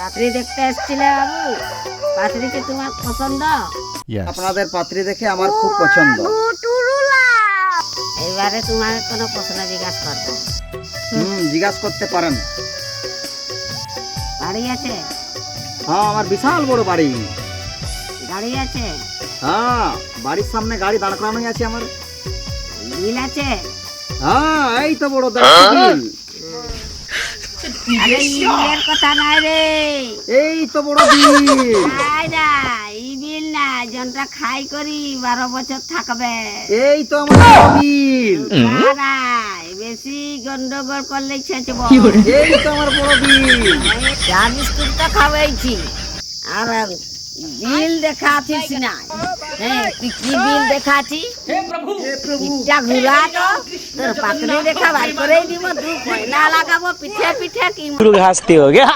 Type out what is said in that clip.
পাত্রী দেখতে এসেছিলে বাবু, পাত্রীকে তোমার পছন্দ? আপনাদের পাত্রী দেখে আমার খুব পছন্দ। এবারে তোমার কোনো প্রশ্ন জিজ্ঞাসা করবো। জিজ্ঞাসা করতে পারেন। বাড়ি আছে? হ্যাঁ, আমার বিশাল বড় বাড়ি। গাড়ি আছে? হ্যাঁ, বাড়ির সামনে গাড়ি দাঁড় করানোই আছে আমার। বিল আছে? হ্যাঁ, এই তো বড় বিল। আরে বিলের কথা নাই রে, এই তো বড় বিল। নাই না, এই বিল না, জনটা খাই করি 12 বছর থাকবে। এই তো আমার বড় বিল। না নাই, বেশি গন্ডগোল করলে ছেচব। এই তো আমার বড় বিল। চা বিস্কুট তো খাওয়াইছি, আর বিল দেখাছিস না। হ্যাঁ, তুই কি বিল দেখাচ্ছি? পিঠটা ঘুরা তো তোর পাতলি দেখা বার করে দিব, দু কয়লা লাগাবো পিঠে পিঠে কি হাসতে हो गया।